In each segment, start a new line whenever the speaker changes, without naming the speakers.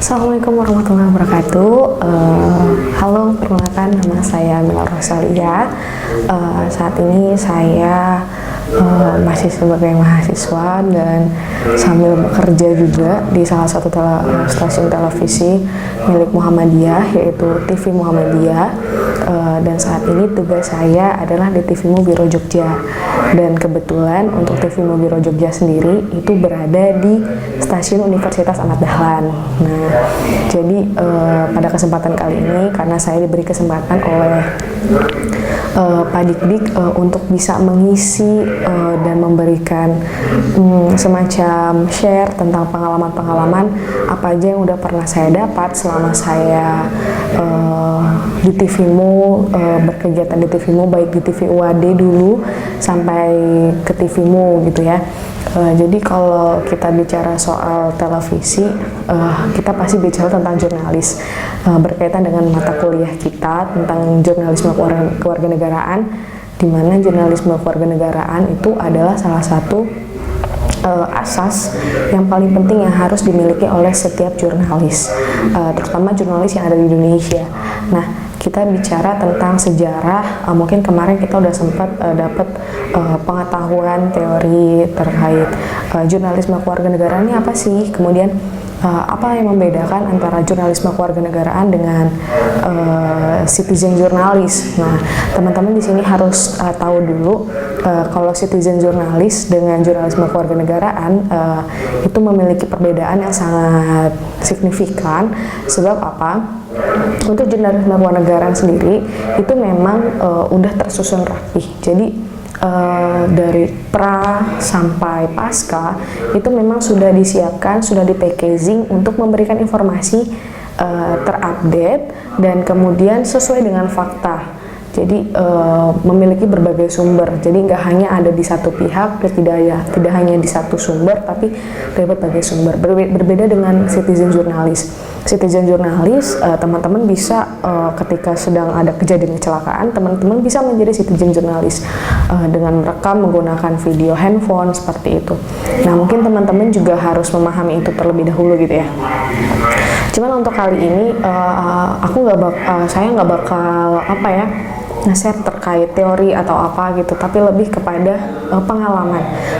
Assalamualaikum warahmatullahi wabarakatuh. Halo, perkenalkan nama saya Mila Rosalia. Saat ini saya masih sebagai mahasiswa dan sambil bekerja juga di salah satu stasiun televisi milik Muhammadiyah, yaitu TV Muhammadiyah. Dan saat ini tugas saya adalah di TVMu Biro Jogja. Dan kebetulan untuk TVMu Biro Jogja sendiri itu berada di stasiun Universitas Ahmad Dahlan. Nah, jadi pada kesempatan kali ini karena saya diberi kesempatan oleh Pak Dikdik untuk bisa mengisi dan memberikan semacam share tentang pengalaman-pengalaman apa aja yang udah pernah saya dapat selama saya di TVMu, berkegiatan di TVMu, baik di TV UAD dulu sampai ke TVMu gitu ya. Jadi kalau kita bicara soal televisi, kita pasti bicara tentang jurnalis, berkaitan dengan mata kuliah kita tentang jurnalisme kewarganegaraan, di mana jurnalisme kewarganegaraan itu adalah salah satu asas yang paling penting yang harus dimiliki oleh setiap jurnalis, terutama jurnalis yang ada di Indonesia. Nah, kita bicara tentang sejarah, mungkin kemarin kita udah sempat dapat pengetahuan teori terkait jurnalisme kewarganegaraan ini apa sih, kemudian apa yang membedakan antara jurnalisme kewarganegaraan dengan citizen jurnalis. Nah, teman-teman di sini harus tahu dulu kalau citizen jurnalis dengan jurnalisme kewarganegaraan itu memiliki perbedaan yang sangat signifikan. Sebab apa? Untuk jurnalisme kewarganegaraan sendiri itu memang udah tersusun rapih. Jadi dari pra sampai pasca itu memang sudah disiapkan, sudah di packaging untuk memberikan informasi terupdate dan kemudian sesuai dengan fakta. Jadi memiliki berbagai sumber. Jadi nggak hanya ada di satu pihak, tidak hanya di satu sumber, tapi dari berbagai sumber. Berbeda dengan citizen jurnalis. Citizen jurnalis, teman-teman bisa ketika sedang ada kejadian kecelakaan, teman-teman bisa menjadi citizen jurnalis dengan merekam menggunakan video handphone seperti itu. Nah, mungkin teman-teman juga harus memahami itu terlebih dahulu gitu ya. Cuman untuk kali ini saya nggak bakal nge-share terkait teori atau apa gitu, tapi lebih kepada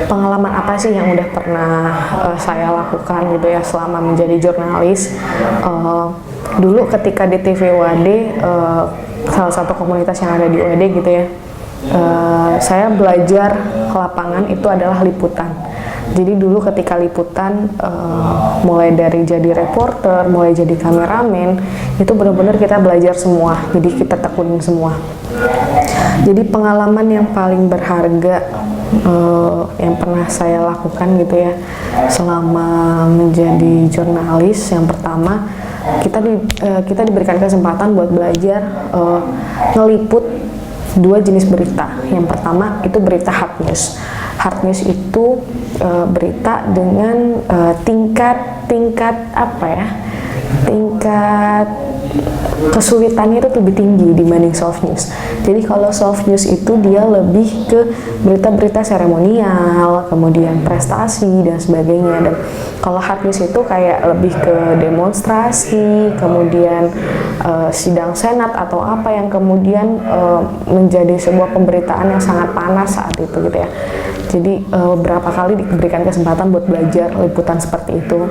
pengalaman apa sih yang udah pernah saya lakukan gitu ya selama menjadi jurnalis. Dulu ketika di TV UAD, salah satu komunitas yang ada di UAD gitu ya, saya belajar ke lapangan itu adalah liputan. Jadi dulu ketika liputan, mulai dari jadi reporter, mulai jadi kameramen, itu benar-benar kita belajar semua, jadi kita tekunin semua. Jadi pengalaman yang paling berharga yang pernah saya lakukan gitu ya selama menjadi jurnalis, yang pertama kita diberikan kesempatan buat belajar ngeliput dua jenis berita. Yang pertama itu berita hard news. Hard news itu berita dengan tingkat kesulitannya itu lebih tinggi dibanding soft news. Jadi kalau soft news itu dia lebih ke berita-berita seremonial, kemudian prestasi dan sebagainya. Dan kalau hard news itu kayak lebih ke demonstrasi, kemudian sidang senat atau apa yang kemudian menjadi sebuah pemberitaan yang sangat panas saat itu gitu ya. Jadi beberapa kali diberikan kesempatan buat belajar liputan seperti itu.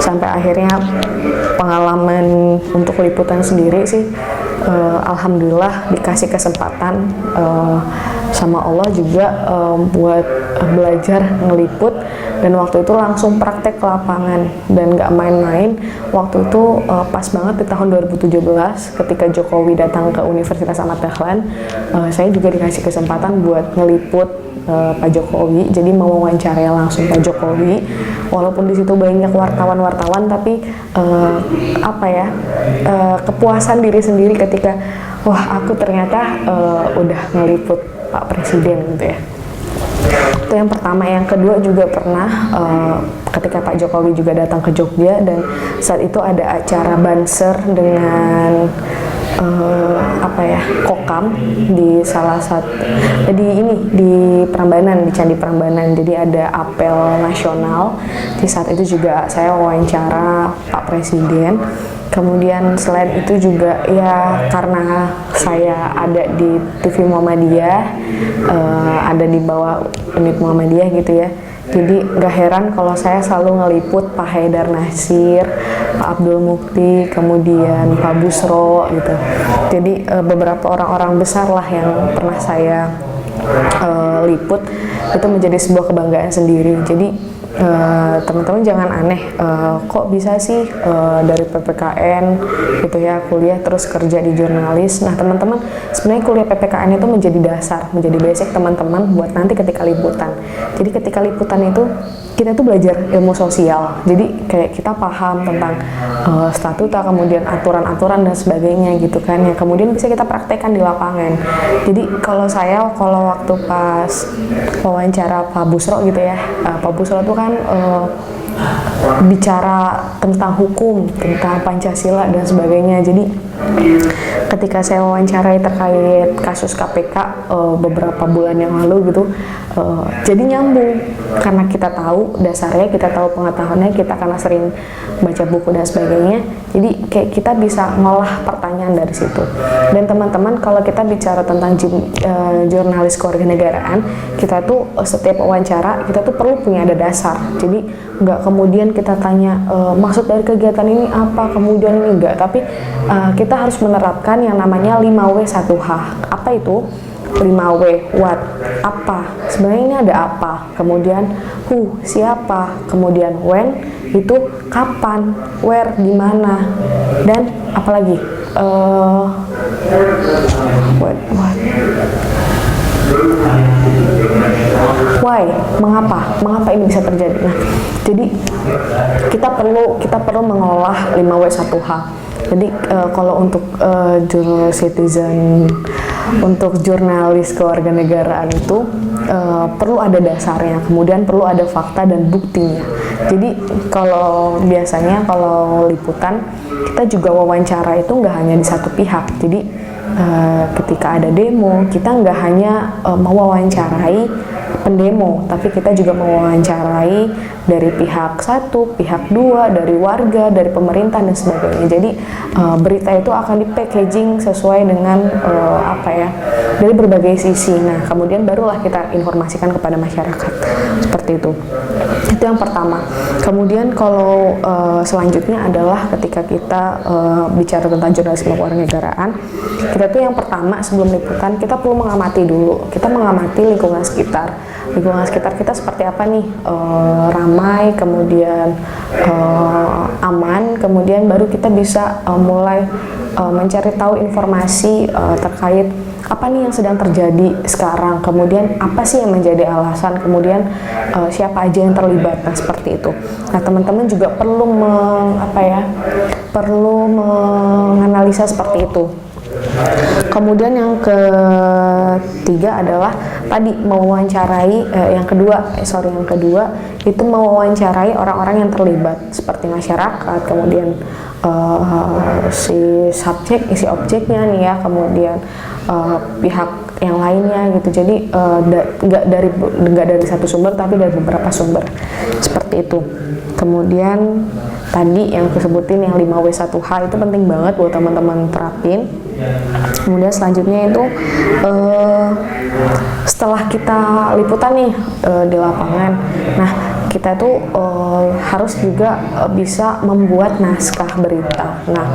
Sampai akhirnya pengalaman untuk liputan sendiri sih alhamdulillah dikasih kesempatan sama Allah juga buat belajar ngeliput, dan waktu itu langsung praktek ke lapangan dan nggak main-main. Waktu itu pas banget di tahun 2017 ketika Jokowi datang ke Universitas Ahmad Dahlan, saya juga dikasih kesempatan buat ngeliput Pak Jokowi. Jadi mewawancarai langsung Pak Jokowi, walaupun di situ banyak wartawan-wartawan, tapi kepuasan diri sendiri ketika wah aku ternyata udah ngeliput Pak Presiden gitu ya. Itu yang pertama. Yang kedua juga pernah ketika Pak Jokowi juga datang ke Jogja, dan saat itu ada acara Banser dengan kokam di salah satu di Prambanan, di Candi Prambanan. Jadi ada apel nasional. Di saat itu juga saya wawancara Pak Presiden. Kemudian selain itu juga ya karena saya ada di TV Muhammadiyah, ada di bawah unit Muhammadiyah gitu ya. Jadi gak heran kalau saya selalu ngeliput Pak Haidar Nasir, Pak Abdul Mukti, kemudian Pak Busro gitu. Jadi beberapa orang-orang besar lah yang pernah saya liput, itu menjadi sebuah kebanggaan sendiri. Jadi teman-teman jangan aneh, kok bisa sih dari PPKN gitu ya kuliah terus kerja di jurnalis. Nah teman-teman, sebenarnya kuliah PPKN itu menjadi dasar, menjadi basic teman-teman buat nanti ketika liputan. Jadi ketika liputan itu kita tuh belajar ilmu sosial. Jadi kayak kita paham tentang statuta, kemudian aturan-aturan dan sebagainya gitu kan, yang kemudian bisa kita praktekkan di lapangan. Jadi kalau waktu pas wawancara Pak Busro gitu ya, Pak Busro itu kan bicara tentang hukum, tentang Pancasila dan sebagainya. Jadi ketika saya wawancarai terkait kasus KPK beberapa bulan yang lalu gitu, jadi nyambung karena kita tahu dasarnya, kita tahu pengetahuannya, kita karena sering baca buku dan sebagainya. Jadi kayak kita bisa ngolah pertanyaan dari situ. Dan teman-teman, kalau kita bicara tentang jurnalis kewarganegaraan, kita tuh setiap wawancara kita tuh perlu punya ada dasar. Jadi nggak kemudian kita tanya maksud dari kegiatan ini apa, kemudian ini enggak, tapi kita harus menerapkan yang namanya 5W1H. Apa itu? 5W, what, apa, sebenarnya ini ada apa, kemudian who, siapa, kemudian when, itu kapan, where, di mana, dan apalagi what, why, mengapa ini bisa terjadi. Nah, jadi kita perlu mengolah 5W1H. Jadi kalau untuk untuk jurnalis kewarganegaraan itu perlu ada dasarnya, kemudian perlu ada fakta dan buktinya. Jadi kalau biasanya kalau liputan kita juga wawancara itu nggak hanya di satu pihak. Jadi ketika ada demo, kita nggak hanya mewawancarai pendemo, tapi kita juga mewawancarai dari pihak satu, pihak dua, dari warga, dari pemerintah dan sebagainya. Jadi berita itu akan di-packaging sesuai dengan dari berbagai sisi. Nah, kemudian barulah kita informasikan kepada masyarakat seperti itu. Itu yang pertama. Kemudian kalau selanjutnya adalah ketika kita bicara tentang jurnalisme kewarganegaraan, kita tuh yang pertama sebelum liputan kita perlu mengamati dulu. Kita mengamati lingkungan sekitar. Lingkungan sekitar kita seperti apa nih, ramai, kemudian aman, kemudian baru kita bisa mulai mencari tahu informasi terkait apa nih yang sedang terjadi sekarang, kemudian apa sih yang menjadi alasan, kemudian siapa aja yang terlibat. Nah, seperti itu. Nah, teman-teman juga perlu menganalisa seperti itu. Kemudian yang ketiga adalah tadi mewawancarai yang kedua itu mewawancarai orang-orang yang terlibat seperti masyarakat, kemudian si objeknya nih ya, kemudian pihak yang lainnya gitu. Jadi nggak dari satu sumber tapi dari beberapa sumber seperti itu. Kemudian tadi yang disebutin yang 5W1H itu penting banget buat teman-teman terapin. Kemudian selanjutnya itu setelah kita liputan nih di lapangan, nah kita tuh harus juga bisa membuat naskah berita. Nah,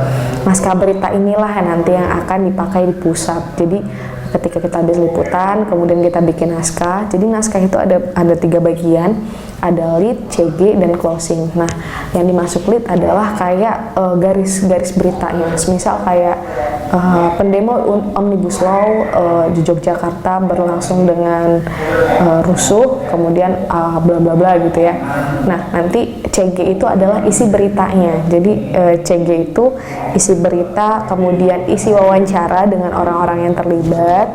naskah berita inilah yang nanti yang akan dipakai di pusat. Jadi ketika kita habis liputan, kemudian kita bikin naskah. Jadi naskah itu ada 3 bagian, ada lead, CG, dan closing. Nah, yang dimasuk lead adalah kayak garis-garis beritanya. Misal kayak pendemo Omnibus Law di Yogyakarta berlangsung dengan rusuh, kemudian bla bla bla gitu ya. Nah, nanti CG itu adalah isi beritanya. Jadi CG itu isi berita, kemudian isi wawancara dengan orang-orang yang terlibat.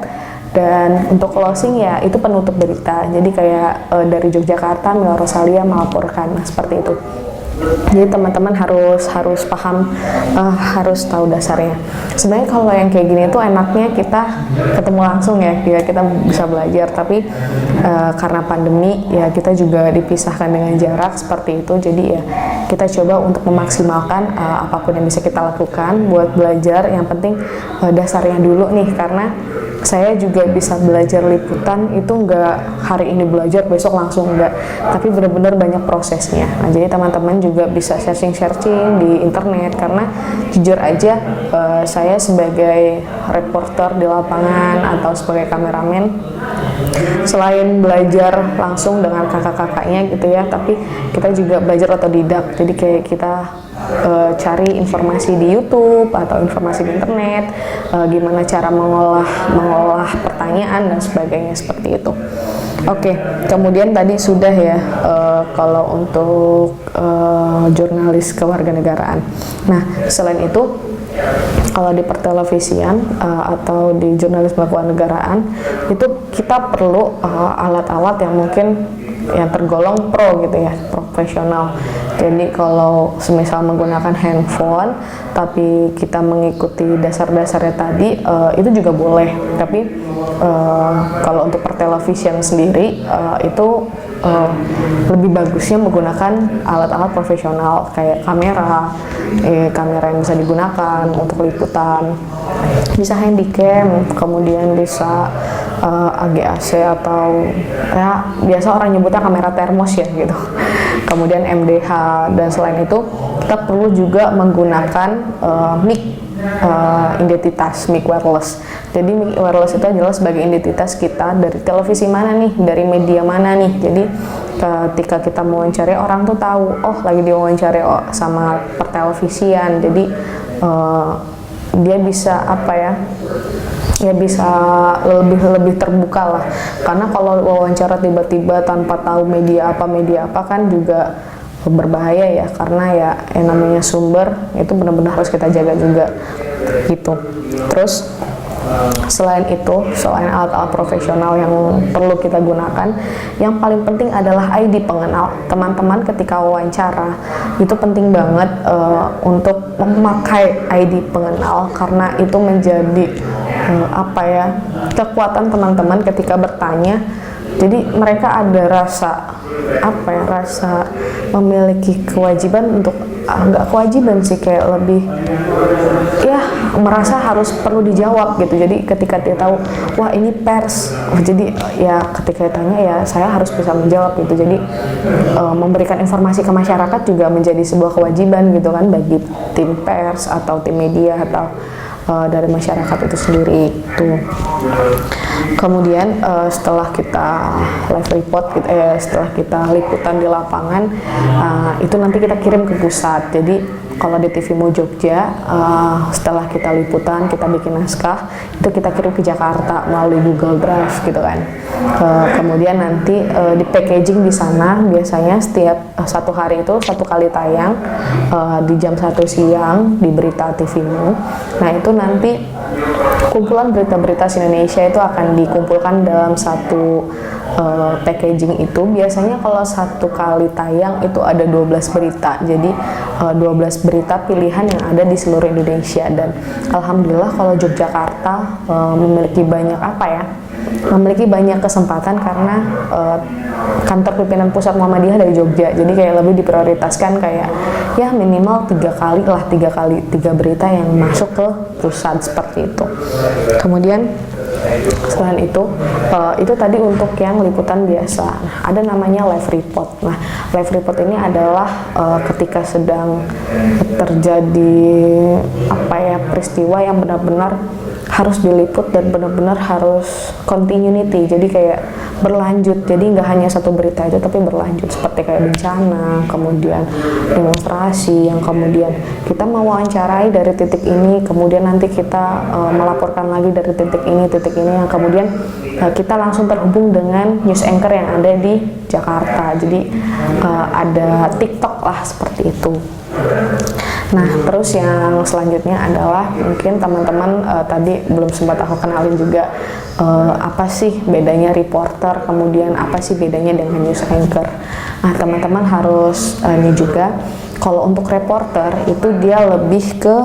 Dan untuk closing ya itu penutup berita. Jadi kayak dari Yogyakarta Mila Rosalia melaporkan, nah, seperti itu. Jadi teman-teman harus paham, harus tahu dasarnya. Sebenarnya kalau yang kayak gini tuh enaknya kita ketemu langsung ya, kita bisa belajar. Tapi karena pandemi ya kita juga dipisahkan dengan jarak seperti itu. Jadi ya kita coba untuk memaksimalkan apapun yang bisa kita lakukan buat belajar. Yang penting dasarnya dulu nih, karena saya juga bisa belajar liputan itu nggak hari ini belajar besok langsung, nggak, tapi benar-benar banyak prosesnya. Nah, jadi teman-teman juga bisa searching di internet, karena jujur aja saya sebagai reporter di lapangan atau sebagai kameramen, selain belajar langsung dengan kakak-kakaknya gitu ya, tapi kita juga belajar otodidak. Jadi kayak kita cari informasi di YouTube atau informasi di internet, gimana cara mengolah pertanyaan dan sebagainya seperti itu. Oke, kemudian tadi sudah ya kalau untuk jurnalis kewarganegaraan. Nah, selain itu kalau di pertelevisian atau di jurnalisme kewarganegaraan itu kita perlu alat-alat yang mungkin yang tergolong pro gitu ya, profesional. Jadi kalau semisal menggunakan handphone tapi kita mengikuti dasar-dasarnya tadi itu juga boleh. Tapi kalau untuk pertelevisian sendiri itu lebih bagusnya menggunakan alat-alat profesional kayak kamera yang bisa digunakan untuk liputan, bisa handycam, kemudian bisa AGAC atau ya biasa orang nyebutnya kamera termos ya gitu, kemudian MDH. Dan selain itu kita perlu juga menggunakan mic identitas, mic wireless. Jadi mic wireless itu adalah sebagai identitas kita dari televisi mana nih, dari media mana nih. Jadi ketika kita mewawancari orang tuh tahu, oh lagi diwawancara sama pertelevisian. Jadi dia bisa apa ya? Ya bisa lebih terbuka lah. Karena kalau wawancara tiba-tiba tanpa tahu media apa kan juga berbahaya ya, karena ya yang namanya sumber itu benar-benar harus kita jaga juga gitu. Terus selain alat-alat profesional yang perlu kita gunakan, yang paling penting adalah ID pengenal. Teman-teman ketika wawancara itu penting banget untuk memakai ID pengenal, karena itu menjadi kekuatan teman-teman ketika bertanya. Jadi mereka ada rasa memiliki kewajiban untuk nggak kewajiban sih, kayak lebih ya merasa harus perlu dijawab gitu. Jadi ketika dia tahu wah ini pers, jadi ya ketika ditanya ya saya harus bisa menjawab gitu. Jadi memberikan informasi ke masyarakat juga menjadi sebuah kewajiban gitu kan, bagi tim pers atau tim media atau dari masyarakat itu sendiri tuh. Kemudian setelah kita live report setelah kita liputan di lapangan, itu nanti kita kirim ke pusat. Jadi kalau di TVMO Jogja, setelah kita liputan, kita bikin naskah, itu kita kirim ke Jakarta melalui Google Drive gitu kan. Kemudian nanti di packaging di sana biasanya setiap satu hari itu satu kali tayang di jam 1 siang di berita TVMO. Nah itu nanti kumpulan berita-berita Indonesia itu akan dikumpulkan dalam satu packaging itu. Biasanya kalau satu kali tayang itu ada 12 berita. Jadi 12 berita pilihan yang ada di seluruh Indonesia. Dan alhamdulillah kalau Yogyakarta memiliki banyak kesempatan karena kantor pimpinan pusat Muhammadiyah dari Jogja. Jadi kayak lebih diprioritaskan, kayak ya minimal 3 berita yang masuk ke pusat seperti itu. Kemudian selain itu tadi untuk yang liputan biasa. Nah, ada namanya live report. Nah, live report ini adalah ketika sedang terjadi peristiwa yang benar-benar harus diliput dan benar-benar harus continuity. Jadi kayak berlanjut. Jadi nggak hanya satu berita itu tapi berlanjut, seperti kayak bencana, kemudian demonstrasi yang kemudian kita mewawancarai dari titik ini, kemudian nanti kita melaporkan lagi dari titik ini yang kemudian kita langsung terhubung dengan news anchor yang ada di Jakarta. Jadi ada TikTok lah seperti itu. Nah, terus yang selanjutnya adalah mungkin teman-teman tadi belum sempat aku kenalin juga apa sih bedanya reporter, kemudian apa sih bedanya dengan news anchor. Nah, teman-teman harus ini juga Kalau untuk reporter itu dia lebih ke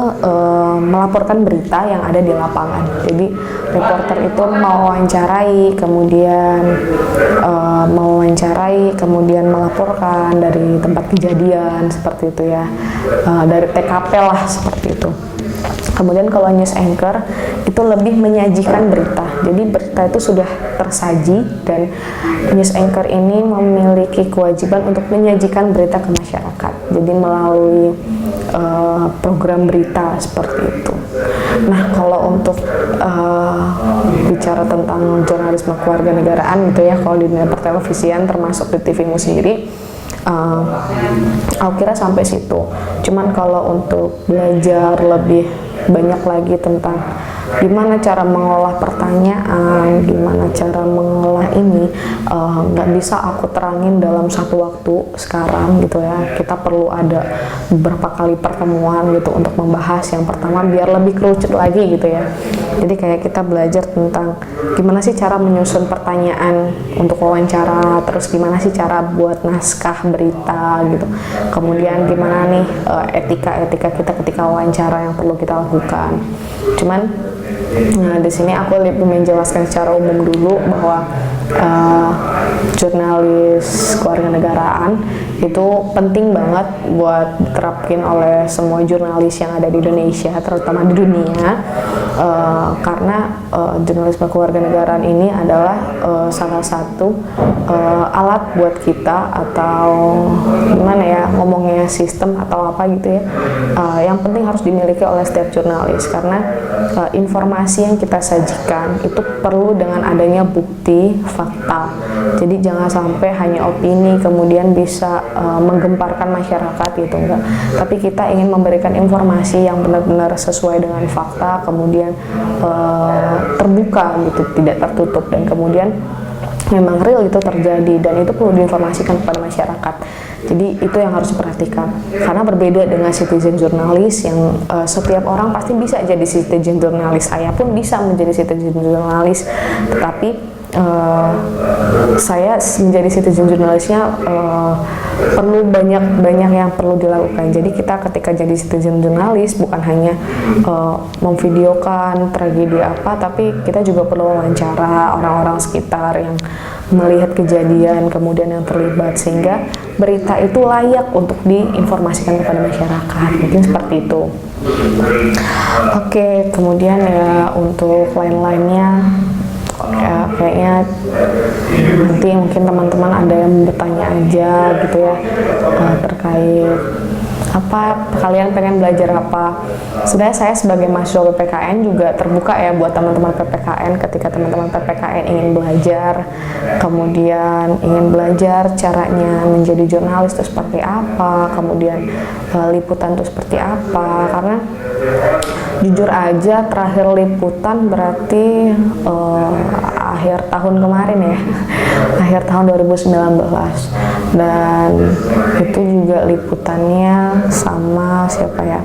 melaporkan berita yang ada di lapangan. Jadi reporter itu mewawancarai, kemudian melaporkan dari tempat kejadian seperti itu ya, dari TKP lah seperti itu. Kemudian kalau news anchor itu lebih menyajikan berita. Jadi berita itu sudah tersaji dan news anchor ini memiliki kewajiban untuk menyajikan berita ke masyarakat. Jadi melalui program berita seperti itu. Nah, kalau untuk bicara tentang jurnalisme kewarganegaraan gitu ya, kalau di dunia pertelevisian termasuk di TV-mu sendiri, aku kira sampai situ. Cuman kalau untuk belajar lebih banyak lagi tentang gimana cara mengolah pertanyaan, gimana cara mengolah ini, nggak bisa aku terangin dalam satu waktu sekarang gitu ya. Kita perlu ada beberapa kali pertemuan gitu untuk membahas yang pertama biar lebih kerucut lagi gitu ya. Jadi kayak kita belajar tentang gimana sih cara menyusun pertanyaan untuk wawancara, terus gimana sih cara buat naskah berita gitu. Kemudian gimana nih etika-etika kita ketika wawancara yang perlu kita lakukan. Cuman nah, di sini aku lebih menjelaskan secara umum dulu bahwa jurnalis kewarganegaraan itu penting banget buat diterapkan oleh semua jurnalis yang ada di Indonesia, terutama di dunia, karena jurnalisme kewarganegaraan ini adalah salah satu alat buat kita, atau gimana ya ngomongnya, sistem atau apa gitu ya, yang penting harus dimiliki oleh setiap jurnalis, karena informasi yang kita sajikan itu perlu dengan adanya bukti, fakta. Jadi jangan sampai hanya opini kemudian bisa menggemparkan masyarakat gitu, enggak. Tapi kita ingin memberikan informasi yang benar-benar sesuai dengan fakta, kemudian terbuka gitu, tidak tertutup, dan kemudian memang real itu terjadi dan itu perlu diinformasikan kepada masyarakat. Jadi itu yang harus diperhatikan, karena berbeda dengan citizen jurnalis yang setiap orang pasti bisa jadi citizen jurnalis. Saya pun bisa menjadi citizen jurnalis, tetapi saya menjadi citizen jurnalisnya perlu banyak yang perlu dilakukan. Jadi kita ketika jadi citizen jurnalis bukan hanya memvideokan tragedi apa, tapi kita juga perlu wawancara orang-orang sekitar yang melihat kejadian kemudian yang terlibat, sehingga berita itu layak untuk diinformasikan kepada masyarakat. Mungkin seperti itu. Oke, kemudian ya untuk lain-lainnya ya kayaknya nanti mungkin teman-teman ada yang bertanya aja gitu ya, terkait apa kalian pengen belajar apa. Sebenarnya saya sebagai mahasiswa PPKN juga terbuka ya buat teman-teman PPKN. Ketika teman-teman PPKN ingin belajar, kemudian ingin belajar caranya menjadi jurnalis itu seperti apa, kemudian liputan itu seperti apa, karena jujur aja terakhir liputan berarti akhir tahun kemarin ya, akhir tahun 2019, dan itu juga liputannya sama siapa ya,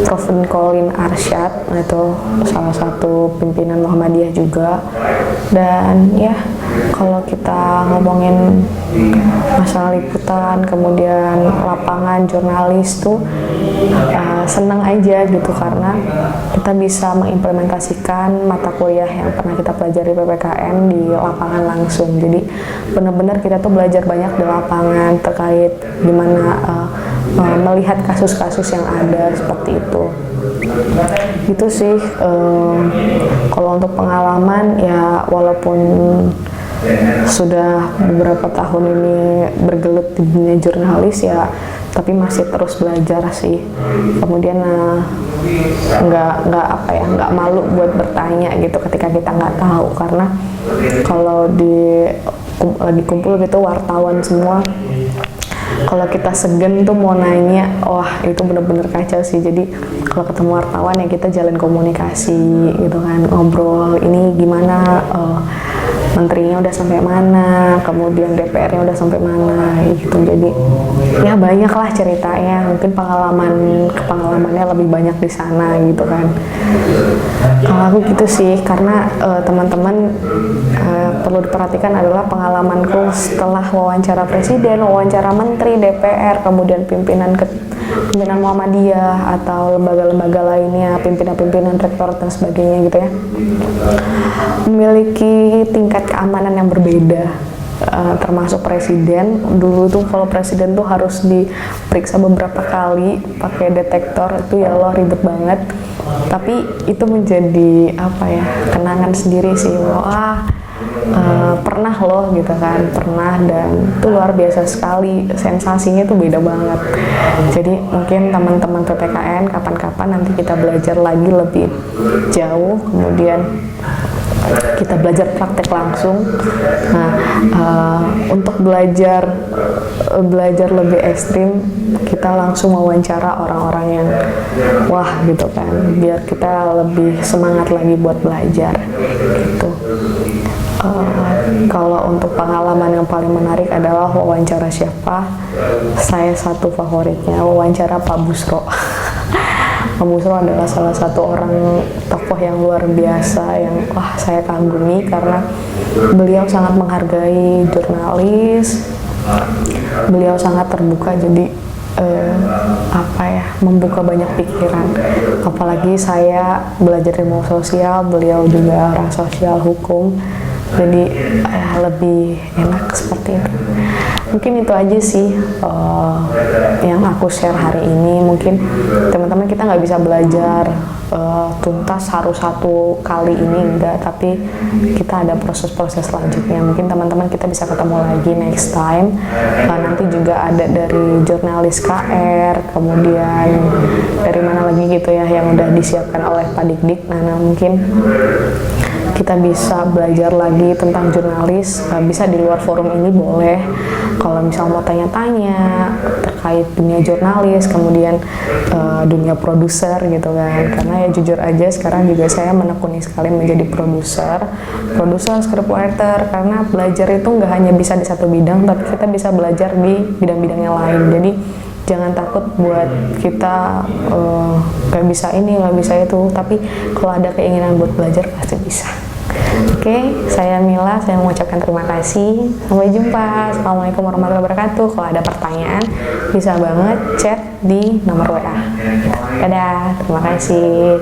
Prof. Colin Arsyad, itu salah satu pimpinan Muhammadiyah juga. Dan ya kalau kita ngomongin masalah liputan kemudian lapangan jurnalis tuh senang aja gitu, karena kita bisa mengimplementasikan mata kuliah yang pernah kita pelajari PPKN di lapangan langsung. Jadi benar-benar kita tuh belajar banyak di lapangan terkait gimana melihat kasus-kasus yang ada seperti itu. Gitu sih. Kalau untuk pengalaman ya, walaupun sudah beberapa tahun ini bergelut di dunia jurnalis ya, tapi masih terus belajar sih. Kemudian nggak malu buat bertanya gitu ketika kita nggak tahu, karena kalau lagi kumpul gitu wartawan semua, kalau kita segan tuh mau nanya, wah itu bener-bener kacau sih. Jadi kalau ketemu wartawan ya kita jalin komunikasi gitu kan, ngobrol ini gimana, menterinya udah sampai mana, kemudian DPR-nya udah sampai mana gitu. Jadi ya banyak lah ceritanya, mungkin pengalamannya lebih banyak di sana gitu kan. Kalau aku gitu sih, karena teman-teman perlu diperhatikan adalah pengalamanku setelah wawancara presiden, wawancara menteri, DPR, kemudian pimpinan pimpinan Muhammadiyah atau lembaga-lembaga lainnya, pimpinan-pimpinan rektor dan sebagainya gitu ya, memiliki tingkat keamanan yang berbeda. Termasuk presiden. Dulu tuh kalau presiden tuh harus diperiksa beberapa kali pakai detektor, itu ya Allah ribet banget. Tapi itu menjadi apa ya, kenangan sendiri sih. Wah, pernah loh gitu kan, pernah, dan itu luar biasa sekali, sensasinya tuh beda banget. Jadi mungkin teman-teman PPKN kapan-kapan nanti kita belajar lagi lebih jauh, kemudian kita belajar praktek langsung. Nah, untuk belajar lebih ekstrim, kita langsung wawancara orang-orang yang wah gitu kan, biar kita lebih semangat lagi buat belajar gitu. Kalau untuk pengalaman yang paling menarik adalah wawancara siapa? Saya satu favoritnya wawancara Pak Busro. Pak Busro adalah salah satu orang tokoh yang luar biasa yang wah saya kagumi karena beliau sangat menghargai jurnalis, beliau sangat terbuka, jadi apa ya, membuka banyak pikiran. Apalagi saya belajar ilmu sosial, beliau juga orang sosial hukum, jadi lebih enak seperti itu. Mungkin itu aja sih yang aku share hari ini. Mungkin teman-teman kita nggak bisa belajar tuntas harus satu kali ini, enggak, tapi kita ada proses-proses selanjutnya. Mungkin teman-teman kita bisa ketemu lagi next time. Nanti juga ada dari jurnalis KR, kemudian dari mana lagi gitu ya yang udah disiapkan oleh Pak Dik-Dik. Nah mungkin kita bisa belajar lagi tentang jurnalis, bisa di luar forum ini boleh. Kalau misal mau tanya-tanya terkait dunia jurnalis, kemudian dunia produser gitu kan, karena ya jujur aja sekarang juga saya menekuni sekali menjadi produser, scriptwriter, karena belajar itu nggak hanya bisa di satu bidang, tapi kita bisa belajar di bidang-bidang yang lain. Jadi jangan takut buat kita nggak bisa ini, nggak bisa itu, tapi kalau ada keinginan buat belajar pasti bisa. Oke, saya Mila, saya mengucapkan terima kasih. Sampai jumpa. Assalamualaikum warahmatullahi wabarakatuh. Kalau ada pertanyaan, bisa banget chat di nomor WA. Dadah, terima kasih.